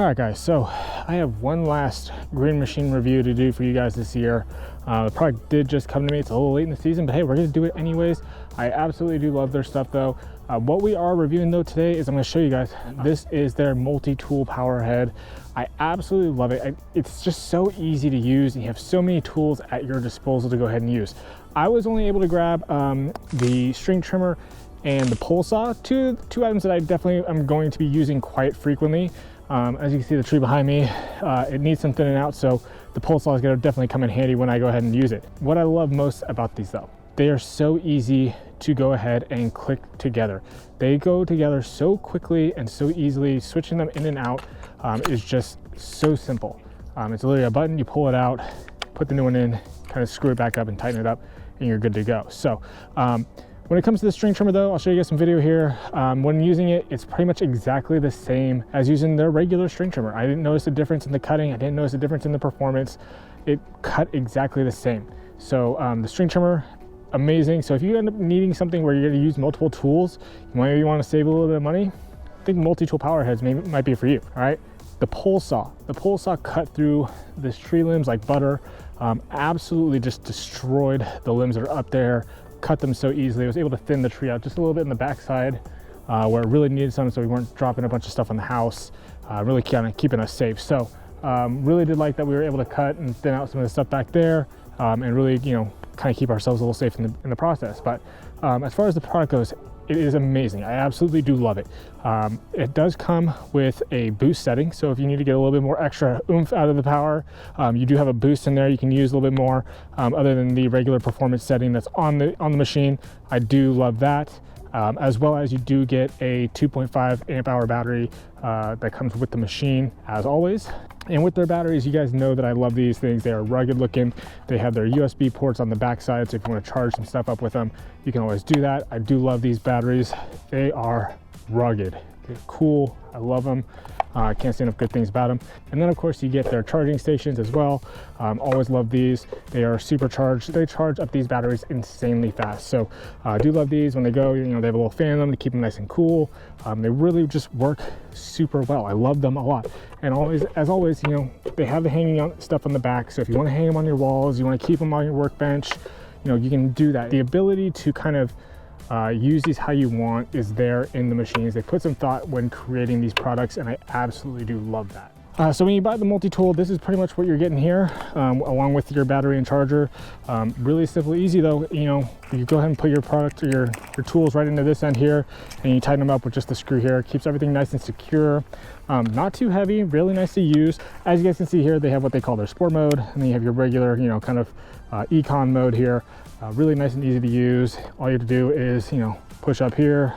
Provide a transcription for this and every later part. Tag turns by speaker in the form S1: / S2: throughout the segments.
S1: All right guys, so I have one last green machine review to do for you guys this year. The product did just come to me. It's a little late in the season, but hey, we're gonna do it anyways. I absolutely do love their stuff though. What we are reviewing though today is I'm gonna show you guys, this is their multi-tool power head. I absolutely love it. It's just so easy to use and you have so many tools at your disposal to go ahead and use. I was only able to grab the string trimmer and the pole saw, two items that I definitely am going to be using quite frequently. As you can see, the tree behind me, it needs some thinning out, so the pole saw is going to definitely come in handy when I go ahead and use it. What I love most about these though, they are so easy to go ahead and click together. They go together so quickly and so easily. Switching them in and out is just so simple. It's literally a button, you pull it out, put the new one in, kind of screw it back up and tighten it up, and you're good to go. So when it comes to the string trimmer though, I'll show you guys some video here. When using it, it's pretty much exactly the same as using their regular string trimmer. I didn't notice a difference in the cutting. I didn't notice a difference in the performance. It cut exactly the same. So the string trimmer, amazing. So if you end up needing something where you're gonna use multiple tools, you wanna save a little bit of money, I think multi-tool power heads might be for you, all right? The pole saw cut through this tree limbs like butter. Absolutely just destroyed the limbs that are up there. Cut them so easily. I was able to thin the tree out just a little bit in the backside where it really needed some, so we weren't dropping a bunch of stuff on the house, really kind of keeping us safe. So really did like that we were able to cut and thin out some of the stuff back there and really, kind of keep ourselves a little safe in the process. But as far as the product goes, it is amazing. I absolutely do love it. It does come with a boost setting, so if you need to get a little bit more extra oomph out of the power, you do have a boost in there. You can use a little bit more other than the regular performance setting that's on the machine. I do love that. As well as you do get a 2.5 amp hour battery that comes with the machine as always. And with their batteries, you guys know that I love these things. They are rugged looking. They have their USB ports on the back side, so if you want to charge some stuff up with them, you can always do that. I do love these batteries. They are rugged. They're cool. I love them. I can't say enough good things about them. And then of course you get their charging stations as well. Always love these. They are supercharged. They charge up these batteries insanely fast. So I do love these. When they go, they have a little fan in them to keep them nice and cool. They really just work super well. I love them a lot. And as always, they have the hanging on stuff on the back. So if you want to hang them on your walls, you want to keep them on your workbench, you can do that. The ability to kind of use these how you want is there in the machines. They put some thought when creating these products, and I absolutely do love that. So when you buy the multi-tool, this is pretty much what you're getting here, along with your battery and charger. Really simple, easy though. You go ahead and put your product or your tools right into this end here, and you tighten them up with just the screw here. It keeps everything nice and secure. Not too heavy, really nice to use. As you guys can see here, they have what they call their sport mode, and then you have your regular, kind of econ mode here. Really nice and easy to use. All you have to do is, push up here,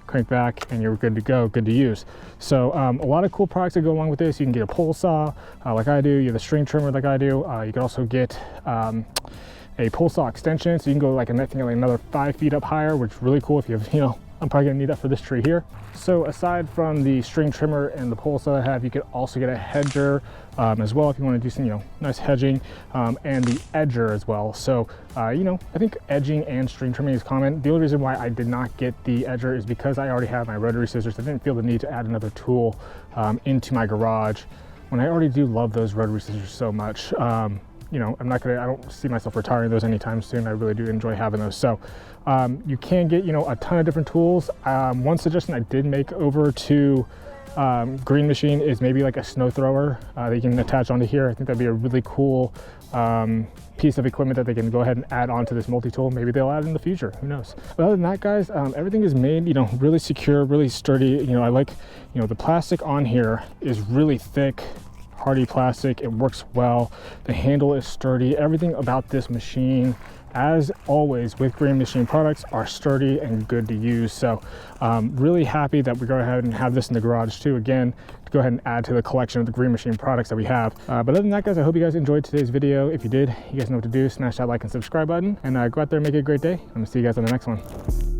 S1: crank back, and you're good to go, good to use. So a lot of cool products that go along with this. You can get a pole saw like I do. You have a string trimmer like I do. You can also get a pole saw extension, so you can go like another 5 feet up higher, which is really cool if you have, I'm probably gonna need that for this tree here. So aside from the string trimmer and the pole saw I have, you could also get a hedger as well if you want to do some, nice hedging, and the edger as well. So, I think edging and string trimming is common. The only reason why I did not get the edger is because I already have my rotary scissors. I didn't feel the need to add another tool into my garage when I already do love those rotary scissors so much. I don't see myself retiring those anytime soon. I really do enjoy having those. So you can get, a ton of different tools. One suggestion I did make over to Green Machine is maybe like a snow thrower that you can attach onto here. I think that'd be a really cool piece of equipment that they can go ahead and add onto this multi-tool. Maybe they'll add in the future, who knows. But other than that, guys, everything is made, really secure, really sturdy. I like, the plastic on here is really thick, hardy plastic. It works well. The handle is sturdy. Everything about this machine, as always with Green Machine products, are sturdy and good to use. So really happy that we go ahead and have this in the garage too, again, to go ahead and add to the collection of the Green Machine products that we have. But other than that, guys, I hope you guys enjoyed today's video. If you did, you guys know what to do. Smash that like and subscribe button, and go out there and make it a great day. I'm gonna see you guys on the next one.